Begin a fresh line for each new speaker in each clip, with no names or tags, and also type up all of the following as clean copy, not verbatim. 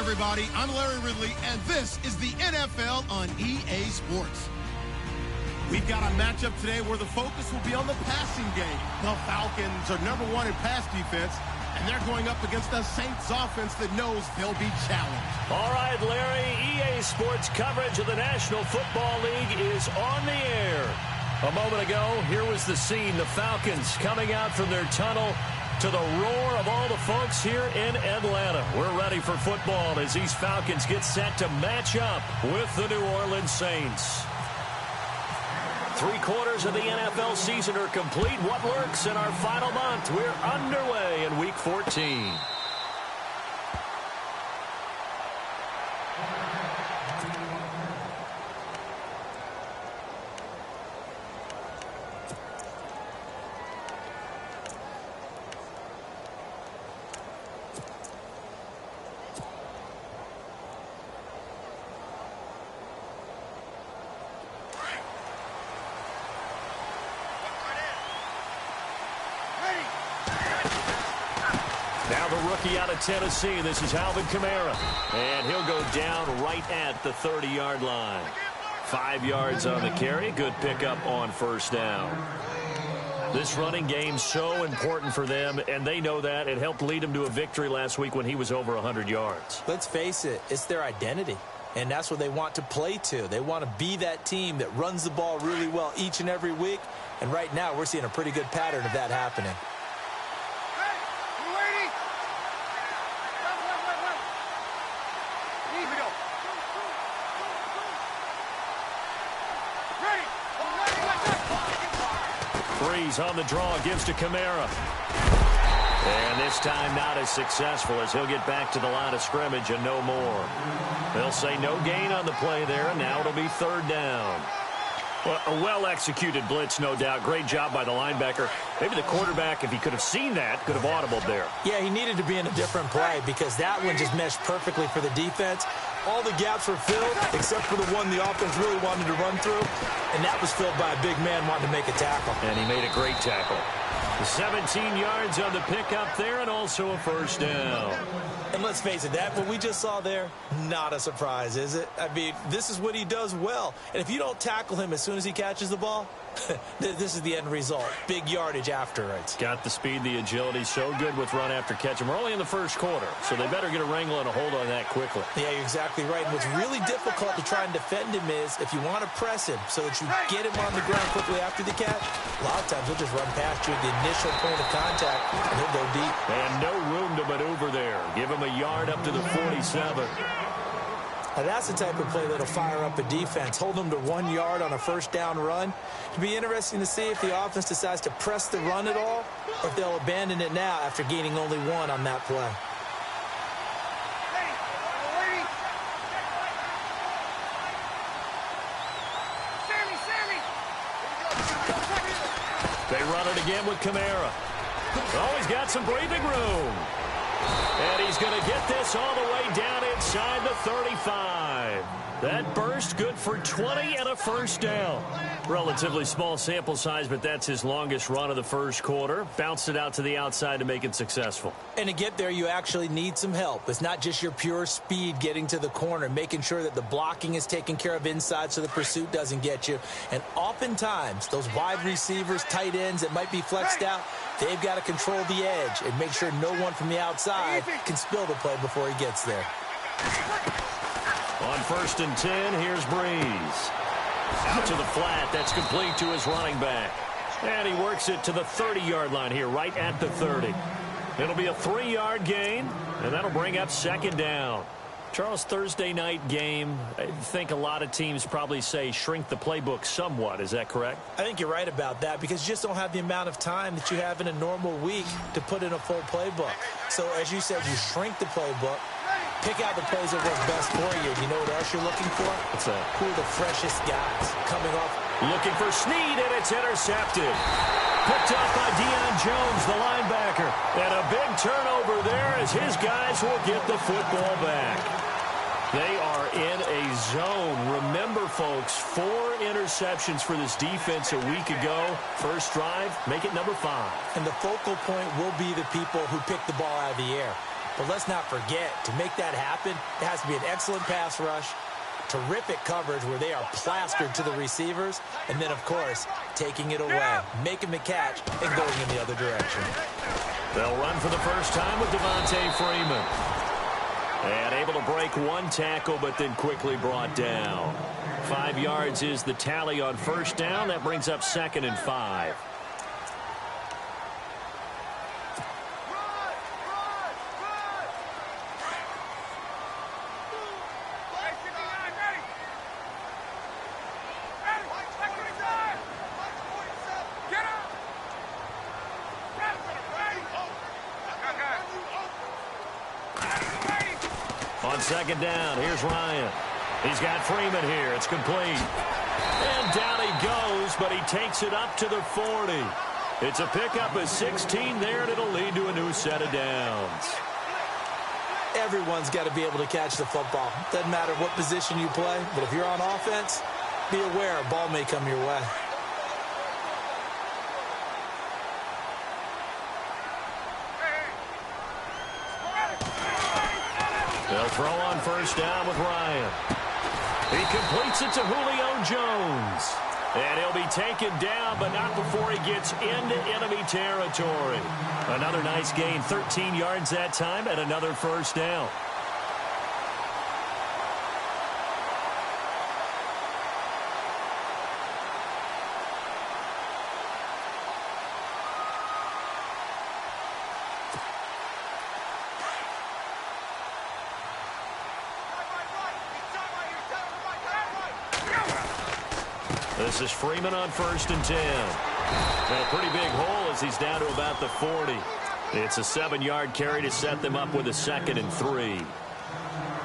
everybody. I'm Larry Ridley, and this is the NFL on EA Sports. We've got a matchup today where the focus will be on the passing game. The Falcons are #1 in pass defense, and they're going up against a Saints offense that knows they'll be challenged.
All right, Larry, EA Sports coverage of the National Football League is on the air. A moment ago, here was the scene. The Falcons coming out from their tunnel to the roar of all the folks here in Atlanta. We're ready for football as these Falcons get set to match up with the New Orleans Saints. 3/4 of the NFL season are complete. What lurks in our final month? We're underway in Week 14. Now the rookie out of Tennessee, this is Alvin Kamara. And he'll go down right at the 30-yard line. 5 yards on the carry. Good pickup on first down. This running game's so important for them, and they know that. It helped lead them to a victory last week when he was over 100 yards.
Let's face it, it's their identity. And that's what they want to play to. They want to be that team that runs the ball really well each and every week. And right now, we're seeing a pretty good pattern of that happening.
Breeze on the draw, gives to Kamara. And this time not as successful as he'll get back to the line of scrimmage and no more. They'll say no gain on the play there, and now it'll be third down. Well, a well-executed blitz, no doubt. Great job by the linebacker. Maybe the quarterback, if he could have seen that, could have audibled there.
Yeah, he needed to be in a different play because that one just meshed perfectly for the defense. All the gaps were filled except for the one the offense really wanted to run through, and that was filled by a big man wanting to make a tackle.
And he made a great tackle. 17 yards on the pickup there and also a first down.
And let's face it, that what we just saw there, not a surprise, is it? I mean, this is what he does well. And if you don't tackle him as soon as he catches the ball, this is the end result. Big yardage after it.
Got the speed, the agility, so good with run after catch. And we're only in the first quarter, so they better get a wrangle and a hold on that quickly.
Yeah, you're exactly right. And what's really difficult to try and defend him is if you want to press him so that you get him on the ground quickly after the catch, a lot of times he'll just run past you at the initial point of contact, and he'll go deep.
And no room to maneuver there. Give him a yard up to the 47.
Now that's the type of play that'll fire up a defense. Hold them to 1 yard on a first down run. It'll be interesting to see if the offense decides to press the run at all, or if they'll abandon it now after gaining only 1 on that play.
They run it again with Kamara. Oh, he's got some breathing room. And he's going to get this all the way down inside the 35. That burst good for 20 and a first down. Relatively small sample size, but that's his longest run of the first quarter. Bounced it out to the outside to make it successful.
And to get there, you actually need some help. It's not just your pure speed getting to the corner, making sure that the blocking is taken care of inside so the pursuit doesn't get you. And oftentimes, those wide receivers, tight ends that might be flexed out, they've got to control the edge and make sure no one from the outside can spill the play before he gets there.
On 1st and 10, here's Breeze. Out to the flat. That's complete to his running back. And he works it to the 30-yard line here, right at the 30. It'll be a 3-yard gain, and that'll bring up second down. Charles, Thursday night game, I think a lot of teams probably say shrink the playbook somewhat. Is that correct?
I think you're right about that because you just don't have the amount of time that you have in a normal week to put in a full playbook. So, as you said, you shrink the playbook, pick out the plays that work best for you. You know what else you're looking for?
What's that?
Who are the freshest guys coming off?
Looking for Snead, and it's intercepted. Picked up by Deion Jones, the linebacker. And a big turnover there as his guys will get the football back. They are in a zone. Remember, folks, 4 interceptions for this defense a week ago. First drive, make it number 5.
And the focal point will be the people who pick the ball out of the air. But let's not forget, to make that happen, it has to be an excellent pass rush, terrific coverage where they are plastered to the receivers, and then, of course, taking it away, making the catch, and going in the other direction.
They'll run for the first time with Devontae Freeman. And able to break one tackle, but then quickly brought down. 5 yards is the tally on first down. That brings up 2nd and 5. On 2nd down, here's Ryan. He's got Freeman here. It's complete. And down he goes, but he takes it up to the 40. It's a pickup of 16 there, and it'll lead to a new set of downs.
Everyone's got to be able to catch the football. Doesn't matter what position you play, but if you're on offense, be aware a ball may come your way.
They'll throw on first down with Ryan. He completes it to Julio Jones. And he'll be taken down, but not before he gets into enemy territory. Another nice gain, 13 yards that time, and another first down. This is Freeman on 1st and 10. And a pretty big hole as he's down to about the 40. It's a 7-yard carry to set them up with a 2nd and 3.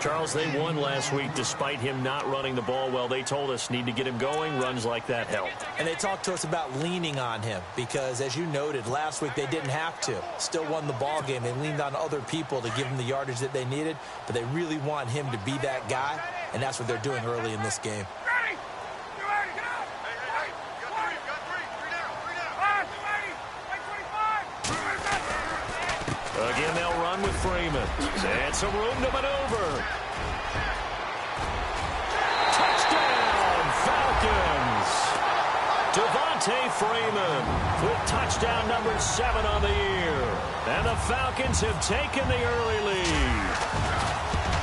Charles, they won last week despite him not running the ball well. They told us need to get him going. Runs like that help.
And they talked to us about leaning on him because, as you noted, last week they didn't have to. Still won the ball game. They leaned on other people to give them the yardage that they needed, but they really want him to be that guy, and that's what they're doing early in this game.
Again, they'll run with Freeman. And some room to maneuver. Touchdown, Falcons! Devontae Freeman with touchdown number 7 on the year. And the Falcons have taken the early lead.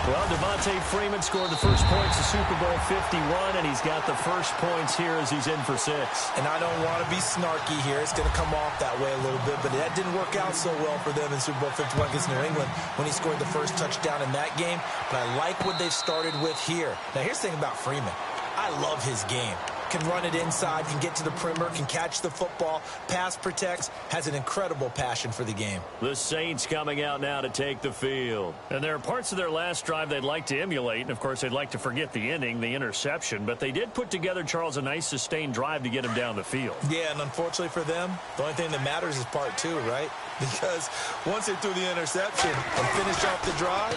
Well, Devontae Freeman scored the first points of Super Bowl 51, and he's got the first points here as he's in for 6.
And I don't want to be snarky here. It's going to come off that way a little bit, but that didn't work out so well for them in Super Bowl 51 against New England when he scored the first touchdown in that game. But I like what they've started with here. Now, here's the thing about Freeman. I love his game. Can run it inside, can get to the perimeter, can catch the football, pass protects, has an incredible passion for the game.
The Saints coming out now to take the field. And there are parts of their last drive they'd like to emulate, and of course they'd like to forget the ending, the interception, but they did put together, Charles, a nice sustained drive to get him down the field.
Yeah, and unfortunately for them, the only thing that matters is part 2, right? Because once they threw the interception and finished off the drive,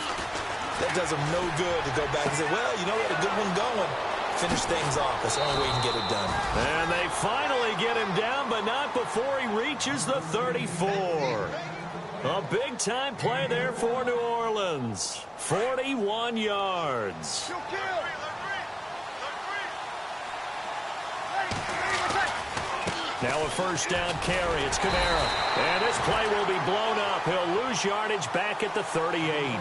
that does them no good to go back and say, well, you know, we had a good one going. Finish things off. That's the only way you can get it done.
And they finally get him down, but not before he reaches the 34. A big-time play there for New Orleans. 41 yards. Now a first down carry. It's Kamara. And this play will be blown up. He'll lose yardage back at the 38.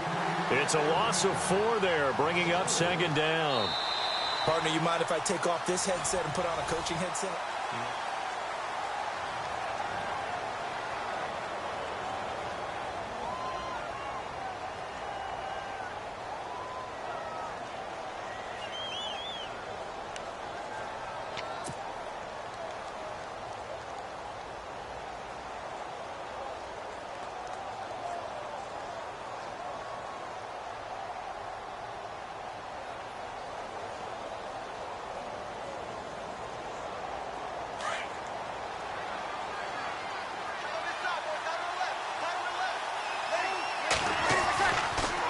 It's a loss of 4 there, bringing up 2nd down.
Partner, you mind if I take off this headset and put on a coaching headset?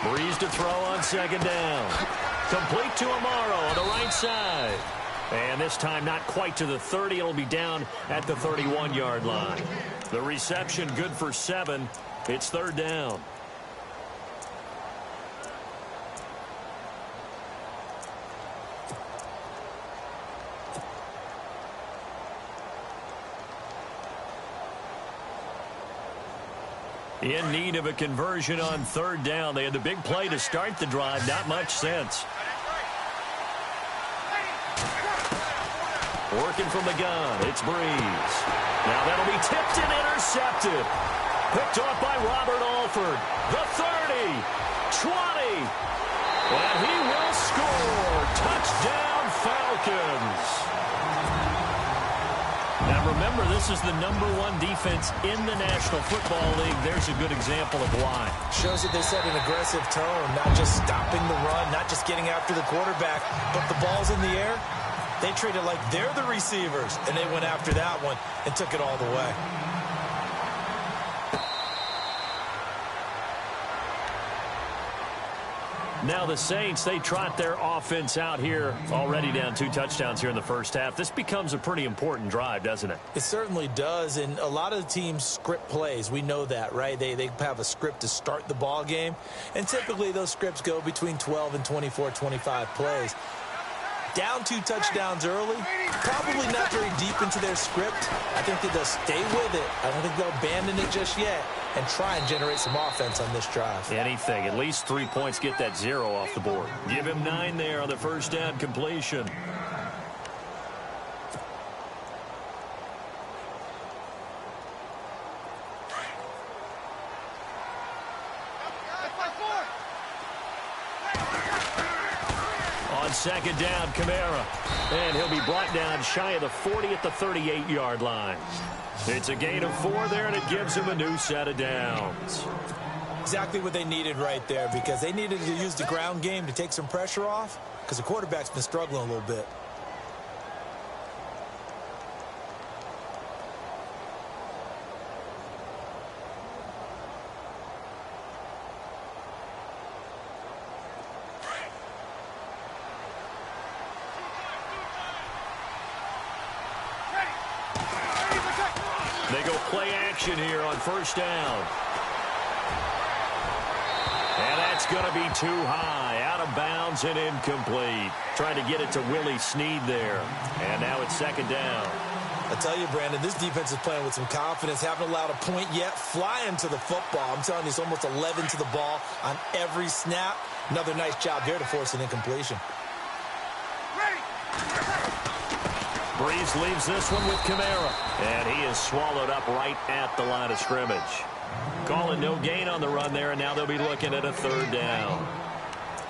Breeze to throw on 2nd down. Complete to Amaro on the right side. And this time not quite to the 30. It'll be down at the 31-yard line. The reception good for 7. It's 3rd down. In need of a conversion on third down. They had the big play to start the drive. Not much sense. Working from the gun, it's Breeze. Now that'll be tipped and intercepted. Picked off by Robert Alford. The 30, 20, and he will score. Touchdown, Falcons. Now remember, this is the #1 defense in the National Football League. There's a good example of why.
Shows that they set an aggressive tone, not just stopping the run, not just getting after the quarterback, but the ball's in the air. They treat it like they're the receivers, and they went after that one and took it all the way.
Now the Saints, they trot their offense out here, already down 2 touchdowns here in the first half. This becomes a pretty important drive, doesn't it?
It certainly does, and a lot of the teams script plays. We know that, right? They have a script to start the ball game, and typically those scripts go between 12 and 24, 25 plays. Down 2 touchdowns early, probably not very deep into their script. I think that they'll stay with it. I don't think they'll abandon it just yet and try and generate some offense on this drive.
Anything. At least 3 points, get that 0 off the board. Give him 9 there on the first down completion. Second down, Kamara. And he'll be brought down shy of the 40 at the 38-yard line. It's a gain of 4 there, and it gives him a new set of downs.
Exactly what they needed right there, because they needed to use the ground game to take some pressure off, because the quarterback's been struggling a little bit.
They go play action here on first down. And that's going to be too high. Out of bounds and incomplete. Trying to get it to Willie Snead there. And now it's second down.
I tell you, Brandon, this defense is playing with some confidence. Haven't allowed a point yet. Flying to the football. I'm telling you, it's almost 11 to the ball on every snap. Another nice job there to force an incompletion.
Breeze leaves this one with Kamara. And he is swallowed up right at the line of scrimmage. Calling no gain on the run there, and now they'll be looking at a third down.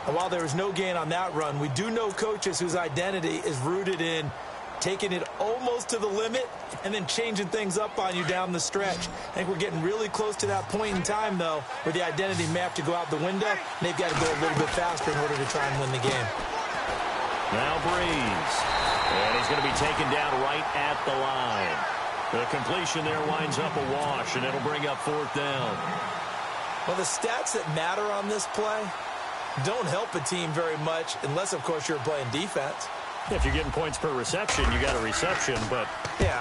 And while there was no gain on that run, we do know coaches whose identity is rooted in taking it almost to the limit and then changing things up on you down the stretch. I think we're getting really close to that point in time, though, where the identity may have to go out the window, and they've got to go a little bit faster in order to try and win the game.
Now Breeze. And he's going to be taken down right at the line. The completion there winds up a wash, and it'll bring up fourth down.
Well, the stats that matter on this play don't help a team very much unless, of course, you're playing defense.
If you're getting points per reception, you got a reception, but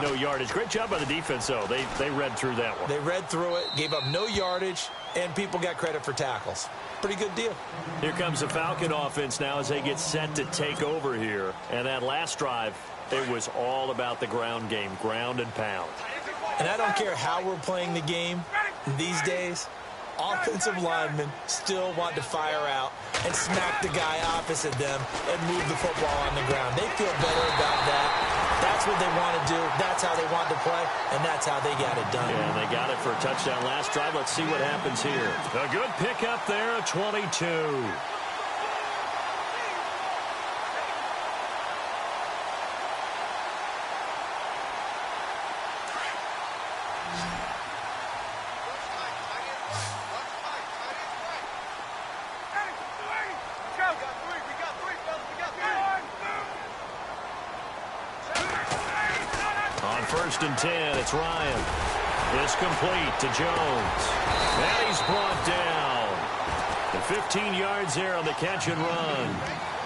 no yardage. Great job by the defense, though. They read through that one.
They read through it, gave up no yardage, and people got credit for tackles. Pretty good deal.
Here comes the Falcon offense now as they get set to take over here. And that last drive, it was all about the ground game, ground and pound.
And I don't care how we're playing the game these days, offensive linemen still want to fire out and smack the guy opposite them and move the football on the ground. They feel better about that. That's what they want to do. That's how they want to play, and that's how they got it done.
Yeah, they got it for a touchdown last drive. Let's see what happens here. A good pickup there, a 22. First and 10, it's Ryan. It's complete to Jones. And he's brought down. And 15 yards there on the catch and run.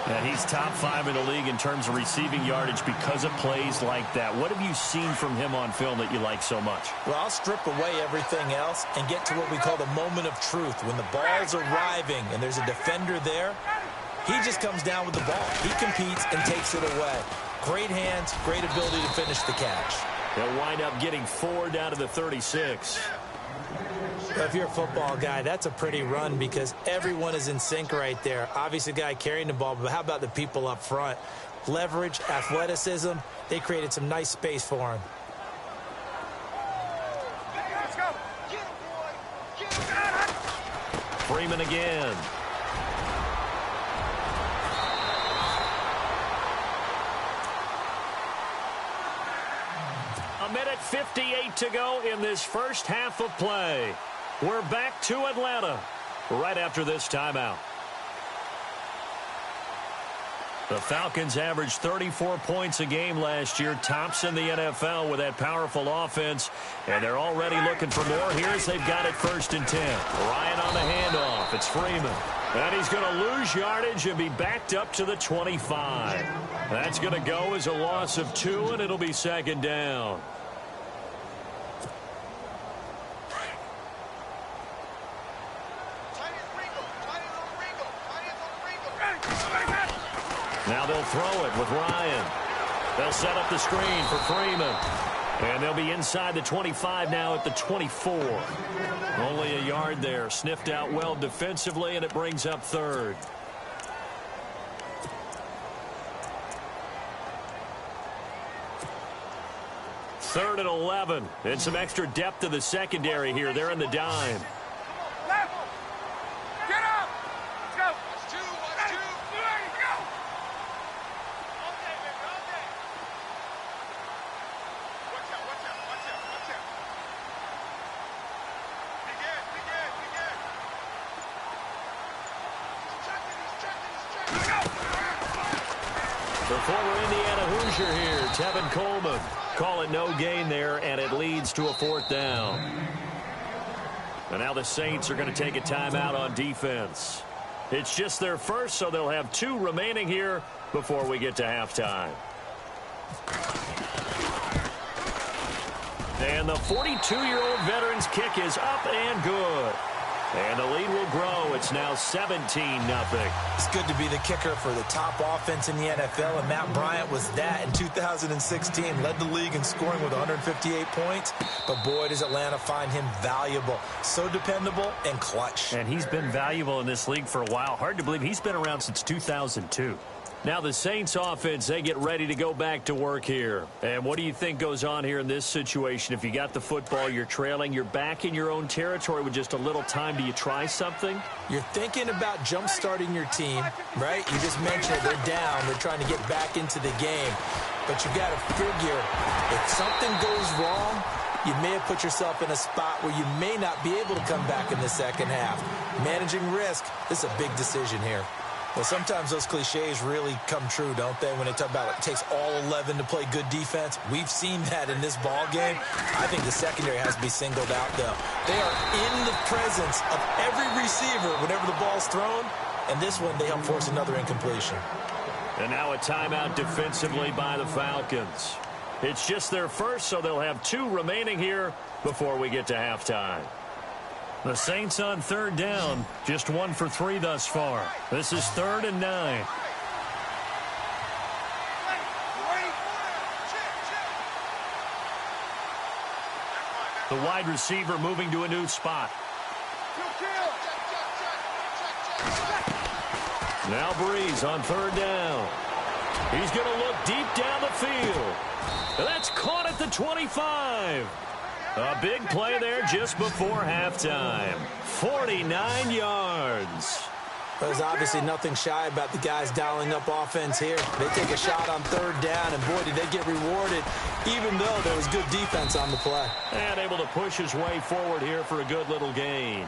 And he's top 5 in the league in terms of receiving yardage because of plays like that. What have you seen from him on film that you like so much?
Well, I'll strip away everything else and get to what we call the moment of truth. When the ball's arriving and there's a defender there, he just comes down with the ball. He competes and takes it away. Great hands, great ability to finish the catch.
They'll wind up getting 4 down to the 36.
Well, if you're a football guy, that's a pretty run because everyone is in sync right there. Obviously, the guy carrying the ball, but how about the people up front? Leverage, athleticism, they created some nice space for him.
Let's go.
Freeman again. A minute 58 to go in this first half of play. We're back to Atlanta right after this timeout. The Falcons averaged 34 points a game last year, tops in the NFL with that powerful offense, and they're already looking for more. Here's they've got it 1st and 10. Ryan on the handoff. It's Freeman. And he's going to lose yardage and be backed up to the 25. That's going to go as a loss of 2, and it'll be 2nd down. Now they'll throw it with Ryan. They'll set up the screen for Freeman. And they'll be inside the 25 now at the 24. Only a yard there. Sniffed out well defensively, and it brings up 3rd. Third and 11. And some extra depth to the secondary here. They're in the dime. The former Indiana Hoosier here, Tevin Coleman. Call it no gain there, and it leads to a 4th down. And now the Saints are going to take a timeout on defense. It's just their first, so they'll have 2 remaining here before we get to halftime. And the 42-year-old veteran's kick is up and good. And the lead will grow. It's now 17-0.
It's good to be the kicker for the top offense in the NFL, and Matt Bryant was that in 2016. Led the league in scoring with 158 points. But boy, does Atlanta find him valuable. So dependable and clutch.
And he's been valuable in this league for a while. Hard to believe he's been around since 2002. Now the Saints offense, they get ready to go back to work here. And what do you think goes on here in this situation? If you got the football, you're trailing, you're back in your own territory with just a little time. Do you try something?
You're thinking about jump-starting your team, right? You just mentioned it. They're down. They're trying to get back into the game. But you got to figure if something goes wrong, you may have put yourself in a spot where you may not be able to come back in the second half. Managing risk, this is a big decision here. Well, sometimes those cliches really come true, don't they, when they talk about it takes all 11 to play good defense. We've seen that in this ball game. I think the secondary has to be singled out, though. They are in the presence of every receiver whenever the ball's thrown, and this one they help force another incompletion.
And now a timeout defensively by the Falcons. It's just their first, so they'll have 2 remaining here before we get to halftime. The Saints on 3rd down, just 1 for 3 thus far. This is 3rd and 9. The wide receiver moving to a new spot. Now Breeze on 3rd down. He's going to look deep down the field. That's caught at the 25. A big play there just before halftime. 49 yards.
There's obviously nothing shy about the guys dialing up offense here. They take a shot on 3rd down, and boy, did they get rewarded, even though there was good defense on the play.
And able to push his way forward here for a good little gain.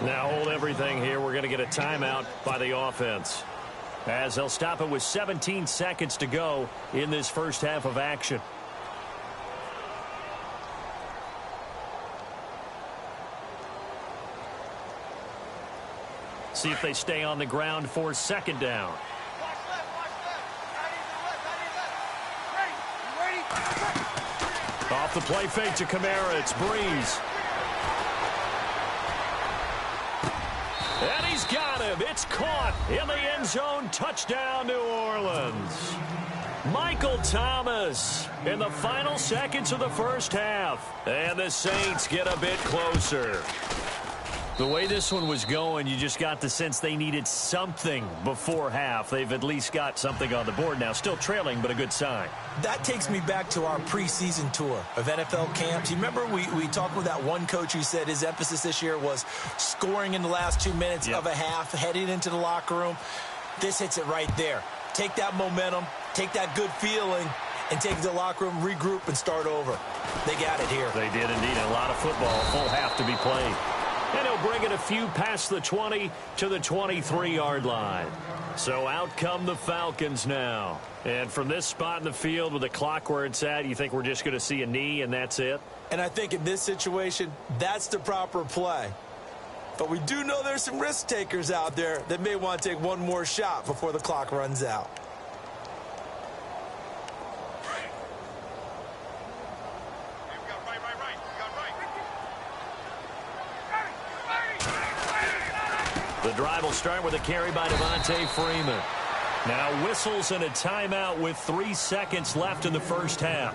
Now hold everything here. We're going to get a timeout by the offense, as they'll stop it with 17 seconds to go in this first half of action. See if they stay on the ground for 2nd down. Off the play fake to Kamara. It's Breeze. And he's got him. It's caught in the end zone. Touchdown, New Orleans. Michael Thomas in the final seconds of the first half. And the Saints get a bit closer. The way this one was going, you just got the sense they needed something before half. They've at least got something on the board now. Still trailing, but a good sign.
That takes me back to our preseason tour of NFL camps. You remember we talked with that one coach who said his emphasis this year was scoring in the last 2 minutes of a half, heading into the locker room. This hits it right there. Take that momentum, take that good feeling, and take it to the locker room, regroup, and start over. They got it here.
They did indeed. A lot of football, a full half to be played. And he'll bring it a few past the 20 to the 23-yard line. So out come the Falcons now. And from this spot in the field with the clock where it's at, you think we're just going to see a knee and that's it?
And I think in this situation, that's the proper play. But we do know there's some risk takers out there that may want to take one more shot before the clock runs out.
The drive will start with a carry by Devontae Freeman. Now whistles and a timeout with 3 seconds left in the first half.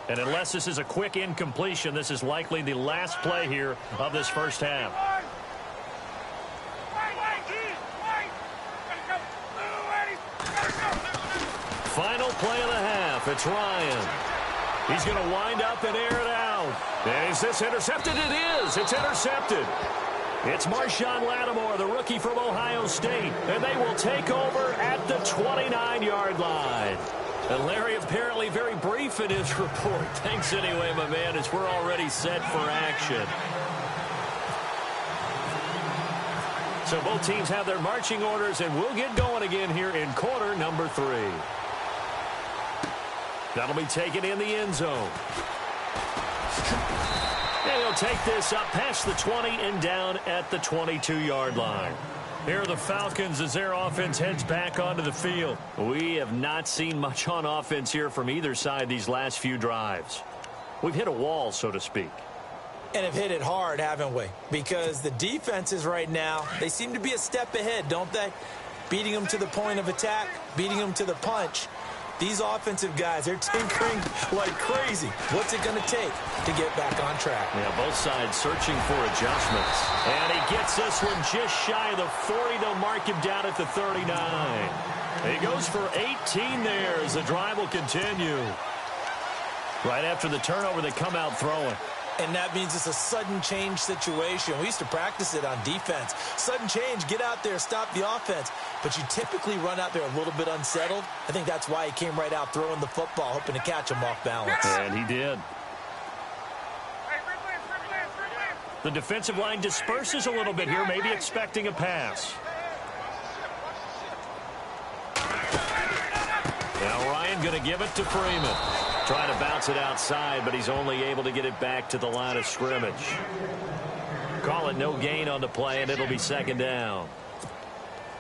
And unless this is a quick incompletion, this is likely the last play here of this first half. Final play of the half. It's Ryan. He's going to wind up and air it out. And is this intercepted? It is. It's intercepted. It's Marshawn Lattimore, the rookie from Ohio State. And they will take over at the 29-yard line. And Larry apparently very brief in his report. Thanks anyway, my man, as we're already set for action. So both teams have their marching orders, and we'll get going again here in quarter number 3. That'll be taken in the end zone. And he'll take this up past the 20 and down at the 22-yard line. Here are the Falcons as their offense heads back onto the field. We have not seen much on offense here from either side these last few drives. We've hit a wall, so to speak.
And have hit it hard, haven't we? Because the defenses right now, they seem to be a step ahead, don't they? Beating them to the point of attack, beating them to the punch. These offensive guys, they're tinkering like crazy. What's it going to take to get back on track?
Yeah, both sides searching for adjustments. And he gets this one just shy of the 40. They'll mark him down at the 39. He goes for 18 there as the drive will continue. Right after the turnover, they come out throwing.
And that means it's a sudden change situation. We used to practice it on defense. Sudden change, get out there, stop the offense. But you typically run out there a little bit unsettled. I think that's why he came right out throwing the football, hoping to catch him off balance.
And he did. The defensive line disperses a little bit here, maybe expecting a pass. Now Ryan going to give it to Freeman. Trying to bounce it outside, but he's only able to get it back to the line of scrimmage. Call it no gain on the play, and it'll be second down.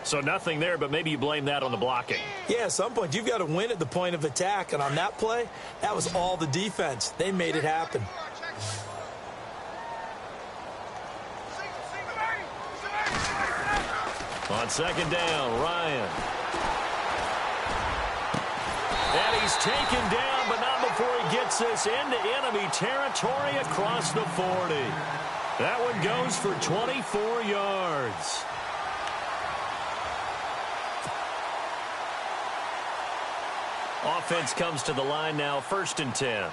So nothing there, but maybe you blame that on the blocking.
Yeah, at some point, you've got to win at the point of attack. And on that play, that was all the defense. They made it happen.
On second down, Ryan. And he's taken down, but not before he gets this into enemy territory across the 40. That one goes for 24 yards. Offense comes to the line now, 1st and 10.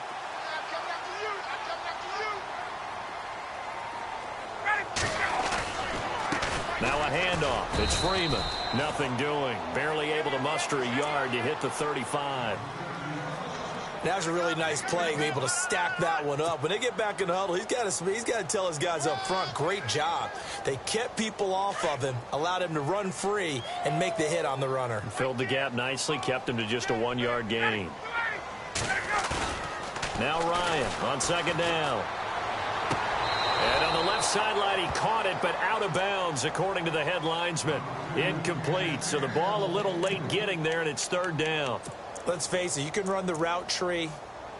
Now a handoff. It's Freeman. Nothing doing. Barely able to muster a yard to hit the 35.
That was a really nice play, be able to stack that one up. When they get back in the huddle, he's got to tell his guys up front, great job. They kept people off of him, allowed him to run free and make the hit on the runner.
Filled the gap nicely, kept him to just a 1-yard gain. Now Ryan on second down. And on the left sideline, he caught it, but out of bounds, according to the head linesman. Incomplete, so the ball a little late getting there, and it's 3rd down.
Let's face it, you can run the route tree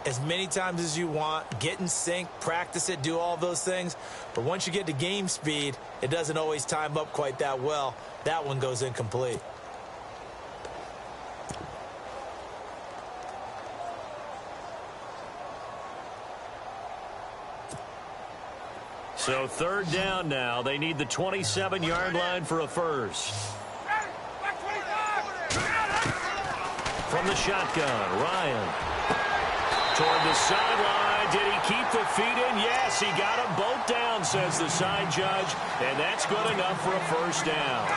as many times as you want, get in sync, practice it, do all those things. But once you get to game speed, it doesn't always time up quite that well. That one goes incomplete.
So third down now. They need the 27-yard line for a first. From the shotgun, Ryan. Toward the sideline. Did he keep the feet in? Yes, he got them both down, says the side judge. And that's good enough for a first down.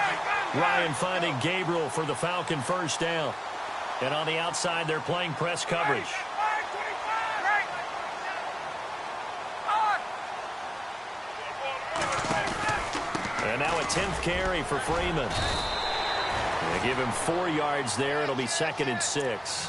Ryan finding Gabriel for the Falcon first down. And on the outside, they're playing press coverage. And now a 10th carry for Freeman. They give him 4 yards there. It'll be 2nd and 6.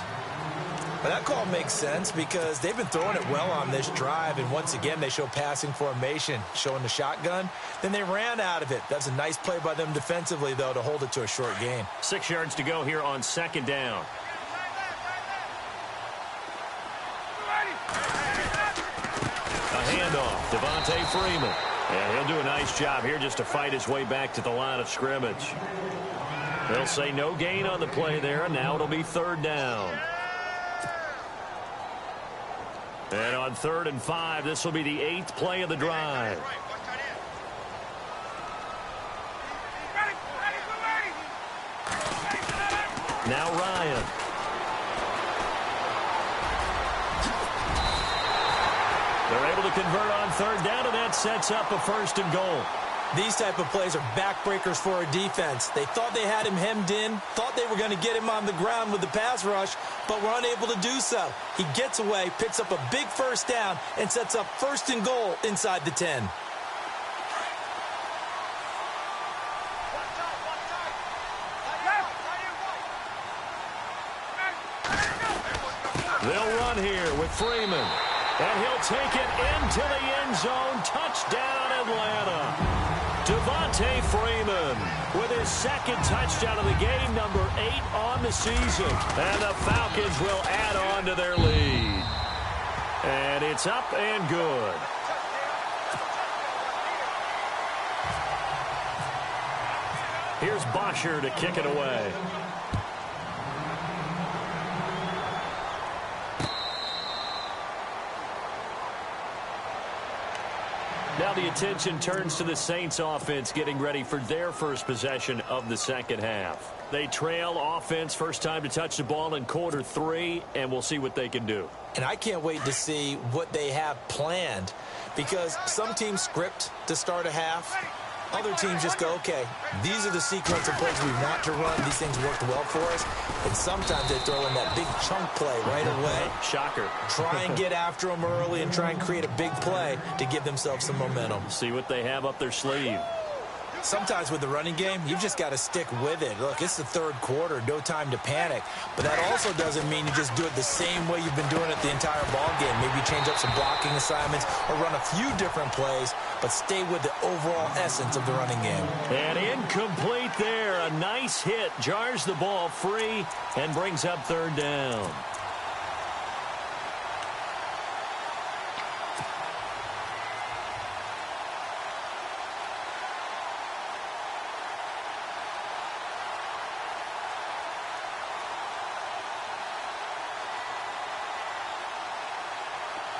Well, that call makes sense because they've been throwing it well on this drive, and once again they show passing formation, showing the shotgun. Then they ran out of it. That's a nice play by them defensively, though, to hold it to a short gain.
6 yards to go here on 2nd down. A handoff, Devontae Freeman. And he'll do a nice job here just to fight his way back to the line of scrimmage. They'll say no gain on the play there, and now it'll be 3rd down. And on 3rd and 5, this will be the 8th play of the drive. Now Ryan. They're able to convert on 3rd down, and that sets up a 1st and goal.
These type of plays are backbreakers for a defense. They thought they had him hemmed in, thought they were going to get him on the ground with the pass rush, but were unable to do so. He gets away, picks up a big 1st down, and sets up 1st and goal inside the 10.
They'll run here with Freeman. And he'll take it into the end zone. Touchdown, Atlanta. Devontae Freeman with his 2nd touchdown of the game, number 8 on the season. And the Falcons will add on to their lead. And it's up and good. Here's Bosher to kick it away. Now the attention turns to the Saints offense getting ready for their first possession of the 2nd half. They trail offense, first time to touch the ball in quarter 3, and we'll see what they can do.
And I can't wait to see what they have planned because some teams script to start a half. Other teams just go, okay, these are the sequence of plays we want to run. These things worked well for us. And sometimes they throw in that big chunk play right away.
Shocker.
Try and get after them early and try and create a big play to give themselves some momentum.
See what they have up their sleeve.
Sometimes with the running game, you've just got to stick with it. Look, it's the 3rd quarter, no time to panic. But that also doesn't mean you just do it the same way you've been doing it the entire ball game. Maybe change up some blocking assignments or run a few different plays, but stay with the overall essence of the running game.
And incomplete there. A nice hit. Jars the ball free and brings up 3rd down.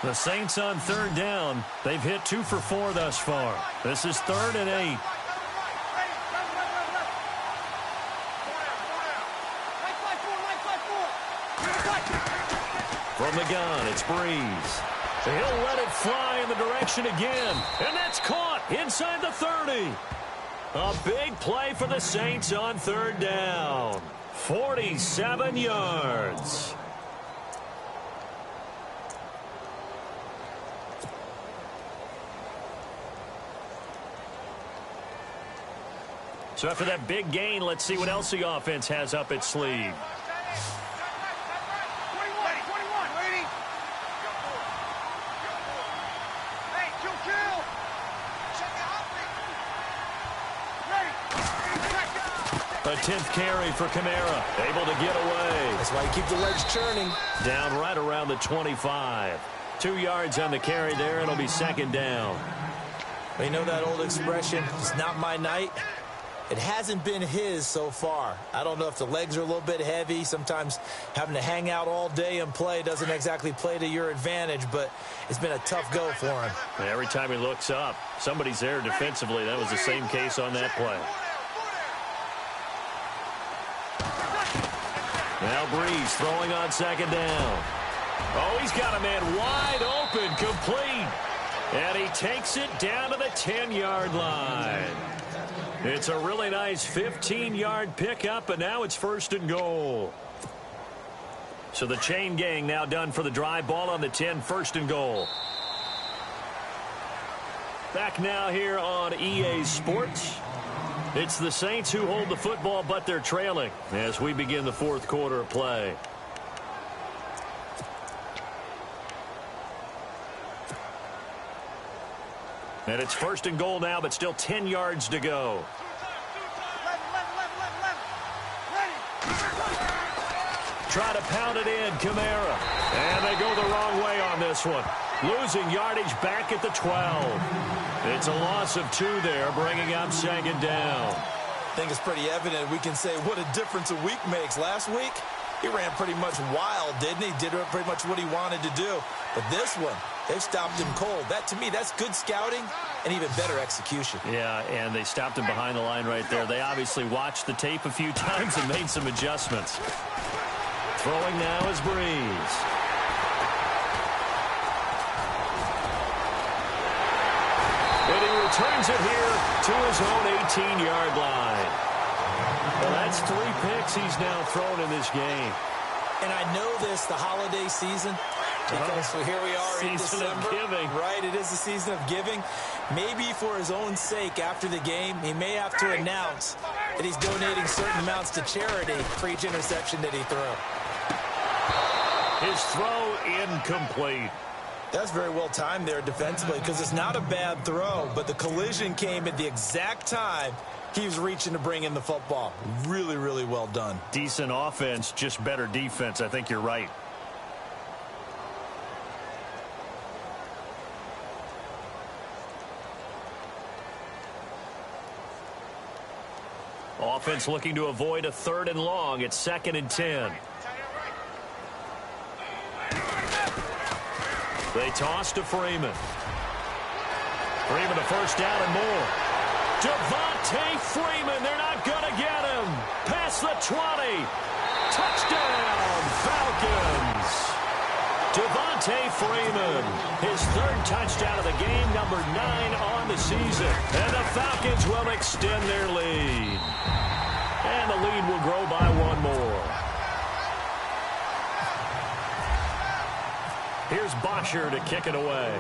The Saints on 3rd down. They've hit 2 for 4 thus far. This is 3rd and 8. From the gun, it's Breeze. He'll let it fly in the direction again. And that's caught inside the 30. A big play for the Saints on 3rd down. 47 yards. So after that big gain, let's see what else the offense has up its sleeve. A A 10th carry for Kamara. Able to get away.
That's why you keep the legs churning.
Down right around the 25. 2 yards on the carry there. It'll be second down.
Well, you know that old expression, it's not my night. It hasn't been his so far. I don't know if the legs are a little bit heavy. Sometimes having to hang out all day and play doesn't exactly play to your advantage, but it's been a tough go for him.
Every time he looks up, somebody's there defensively. That was the same case on that play. Now Breeze throwing on second down. Oh, he's got a man wide open, complete. And he takes it down to the 10-yard line. It's a really nice 15-yard pickup, and now it's first and goal. So the chain gang now done for the drive. Ball on the 10, first and goal. Back now here on EA Sports. It's the Saints who hold the football, but they're trailing as we begin the fourth quarter of play. And it's first and goal now, but still 10 yards to go. Try to pound it in, Kamara. And they go the wrong way on this one. Losing yardage back at the 12. It's a loss of 2 there, bringing up second down.
I think it's pretty evident. We can say what a difference a week makes. Last week, he ran pretty much wild, didn't he? Did pretty much what he wanted to do. But this one, they've stopped him cold. That, to me, that's good scouting and even better execution.
Yeah, and they stopped him behind the line right there. They obviously watched the tape a few times and made some adjustments. Throwing now is Breeze. And he returns it here to his own 18-yard line. Well, that's 3 picks he's now thrown in this game.
And I know this, the holiday season, because here we are in December.
Season of giving.
Right, it is the season of giving. Maybe for his own sake after the game, he may have to announce that he's donating certain amounts to charity for each interception that he threw.
His throw incomplete.
That's very well timed there defensively because it's not a bad throw, but the collision came at the exact time he was reaching to bring in the football. Really, really well done.
Decent offense, just better defense. I think you're right. Offense looking to avoid a 3rd and long. It's 2nd and 10. They toss to Freeman. Freeman a first down and more. Devontae Freeman, they're not going to get him. Past the 20. Touchdown, Falcons. Devontae Freeman, his 3rd touchdown of the game, number 9 on the season. And the Falcons will extend their lead. And the lead will grow by 1 more. Here's Bosher to kick it away.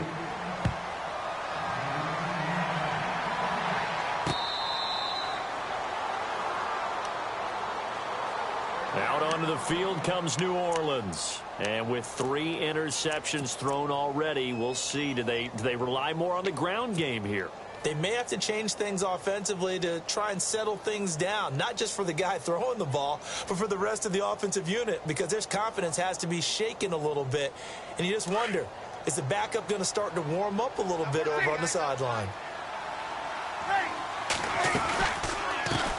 Out onto the field comes New Orleans. And with 3 interceptions thrown already, we'll see. Do they rely more on the ground game here?
They may have to change things offensively to try and settle things down, not just for the guy throwing the ball, but for the rest of the offensive unit, because their confidence has to be shaken a little bit. And you just wonder, is the backup going to start to warm up a little bit over on the sideline?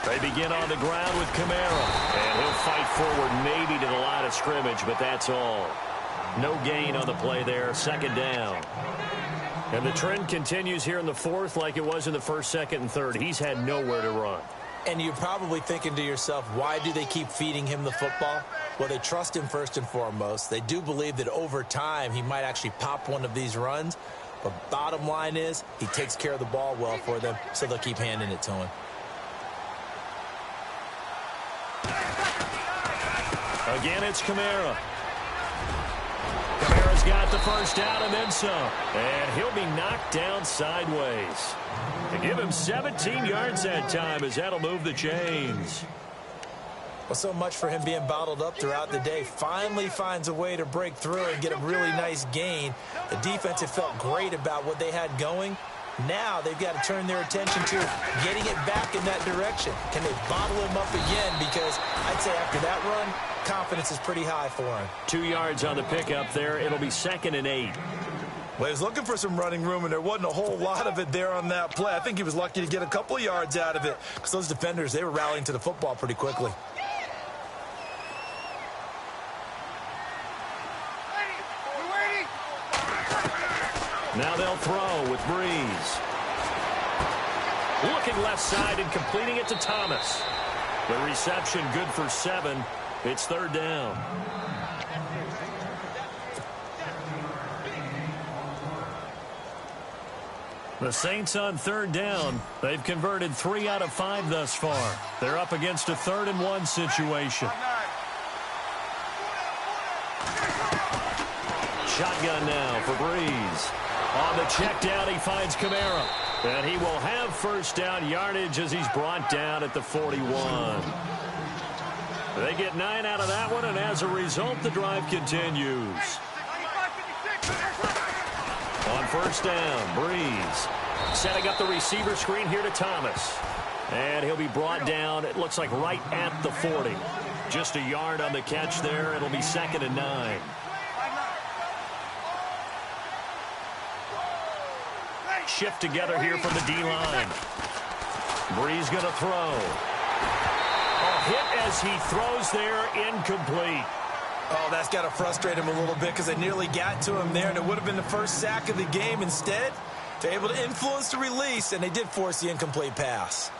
They begin on the ground with Kamara, and he'll fight forward maybe to the line of scrimmage, but that's all. No gain on the play there, 2nd down. And the trend continues here in the 4th like it was in the 1st, 2nd, and 3rd. He's had nowhere to run.
And you're probably thinking to yourself, why do they keep feeding him the football? Well, they trust him first and foremost. They do believe that over time he might actually pop one of these runs. But bottom line is he takes care of the ball well for them, so they'll keep handing it to him.
Again, it's Kamara. Kamara's got the first down and then some. And he'll be knocked down sideways. To give him 17 yards that time as that'll move the chains.
Well, so much for him being bottled up throughout the day. Finally finds a way to break through and get a really nice gain. The defense had felt great about what they had going. Now they've got to turn their attention to getting it back in that direction. Can they bottle him up again? Because I'd say after that run, confidence is pretty high for him. 2 yards on the pickup there. It'll be 2nd and 8.
Well, he was looking for some running room, and there wasn't a whole lot of it there on that play. I think he was lucky to get a couple yards out of it because those defenders, they were rallying to the football pretty quickly.
Now they'll throw with Breeze. Looking left side and completing it to Thomas. The reception good for 7. It's 3rd down. The Saints on 3rd down. They've converted 3 out of 5 thus far. They're up against a 3rd and 1 situation. Shotgun now for Breeze. On the check down, he finds Kamara. And he will have 1st down yardage as he's brought down at the 41. They get 9 out of that one, and as a result, the drive continues. On 1st down, Breeze. Setting up the receiver screen here to Thomas. And he'll be brought down, it looks like right at the 40. Just a yard on the catch there. It'll be 2nd and 9. Shift together here from the D-line. Breeze going to throw. A hit as he throws there, incomplete.
Oh, that's got to frustrate him a little bit because they nearly got to him there, and it would have been the first sack of the game. Instead, they're able to influence the release, and they did force the incomplete pass.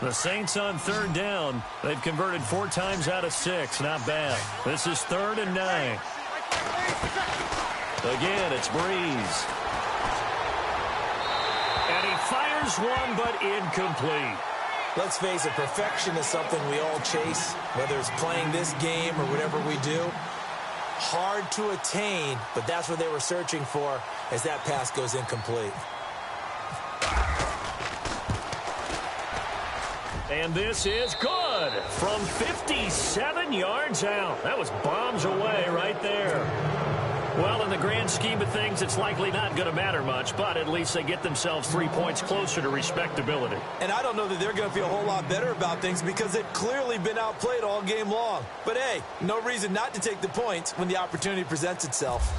The Saints on 3rd down. They've converted 4 times out of 6. Not bad. This is 3rd and 9. Again, it's Breeze. And he fires one, but incomplete.
Let's face it, perfection is something we all chase, whether it's playing this game or whatever we do. Hard to attain, but that's what they were searching for as that pass goes incomplete.
And this is good from 57 yards out. That was bombs away right there. Well, in the grand scheme of things, it's likely not going to matter much, but at least they get themselves 3 points closer to respectability.
And I don't know that they're going to feel a whole lot better about things because they've clearly been outplayed all game long. But, hey, no reason not to take the points when the opportunity presents itself.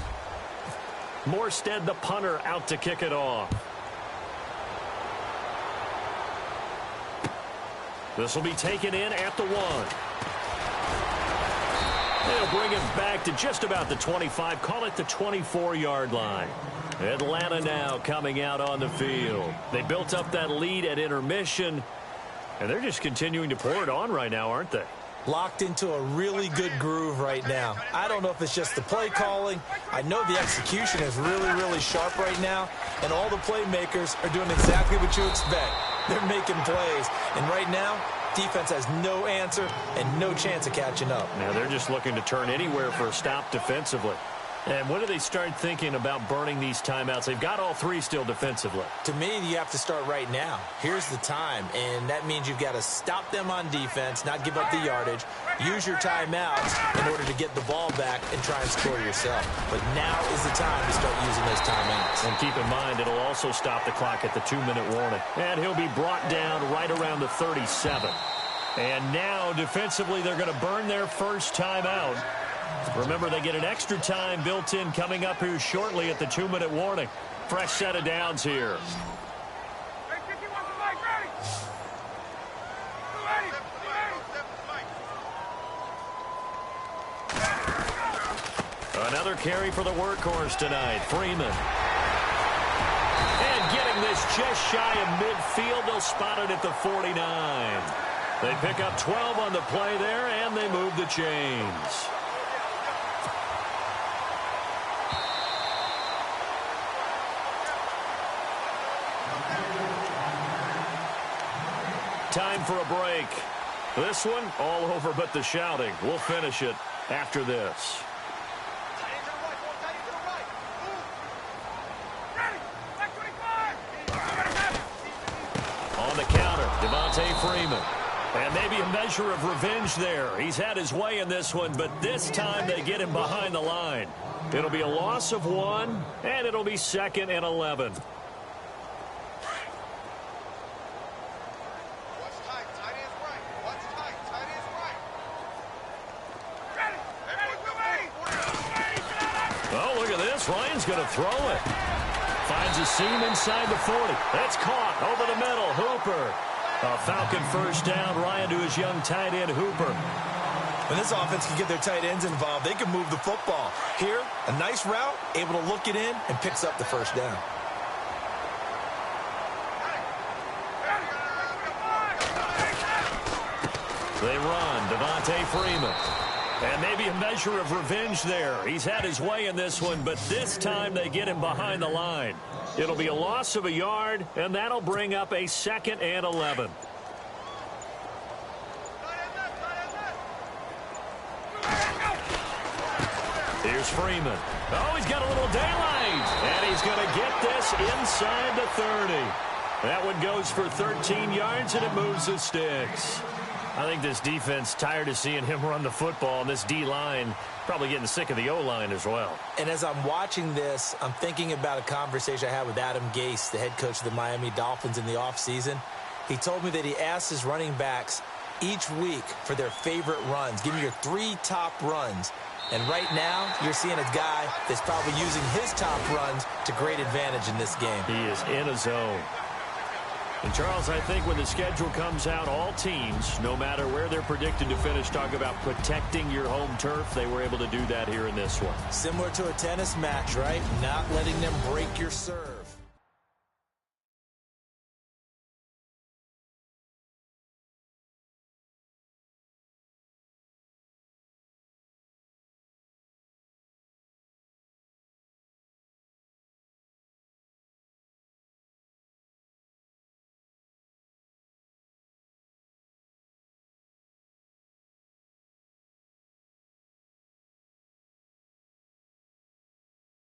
Morstead, the punter, out to kick it off. This will be taken in at the 1. They'll bring him back to just about the 25. Call it the 24-yard line. Atlanta now coming out on the field. They built up that lead at intermission, and they're just continuing to pour it on right now, aren't they?
Locked into a really good groove right now. I don't know if it's just the play calling. I know the execution is really, really sharp right now, and all the playmakers are doing exactly what you expect. They're making plays, and right now, defense has no answer and no chance of catching up.
Now they're just looking to turn anywhere for a stop defensively. And when do they start thinking about burning these timeouts? They've got all 3 still defensively.
To me, you have to start right now. Here's the time, and that means you've got to stop them on defense, not give up the yardage, use your timeouts in order to get the ball back and try and score yourself. But now is the time to start using those timeouts.
And keep in mind, it'll also stop the clock at the 2-minute warning. And he'll be brought down right around the 37. And now, defensively, they're going to burn their first timeout. Remember, they get an extra time built in coming up here shortly at the 2-minute warning. Fresh set of downs here. Another carry for the workhorse tonight, Freeman. And getting this just shy of midfield, they'll spot it at the 49. They pick up 12 on the play there, and they move the chains. Time for a break. This one, all over but the shouting. We'll finish it after this. On the counter, Devontae Freeman. And maybe a measure of revenge there. He's had his way in this one, but this time they get him behind the line. It'll be a loss of 1, and it'll be 2nd and 11. Oh, look at this. Ryan's going to throw it. Finds a seam inside the 40. That's caught over the middle. Hooper. A Falcon first down. Ryan to his young tight end, Hooper.
When this offense can get their tight ends involved, they can move the football. Here, a nice route, able to look it in, and picks up the first down.
They run. Devontae Freeman. And maybe a measure of revenge there. He's had his way in this one, but this time they get him behind the line. It'll be a loss of a yard, and that'll bring up a 2nd and 11. Here's Freeman. Oh, he's got a little daylight. And he's going to get this inside the 30. That one goes for 13 yards, and it moves the sticks. I think this defense tired of seeing him run the football, and this D-line probably getting sick of the O-line as well.
And as I'm watching this, I'm thinking about a conversation I had with Adam Gase, the head coach of the Miami Dolphins in the offseason. He told me that he asked his running backs each week for their favorite runs. Give me your 3 top runs. And right now, you're seeing a guy that's probably using his top runs to great advantage in this game.
He is in a zone. And, Charles, I think when the schedule comes out, all teams, no matter where they're predicted to finish, talk about protecting your home turf. They were able to do that here in this one.
Similar to a tennis match, right? Not letting them break your serve.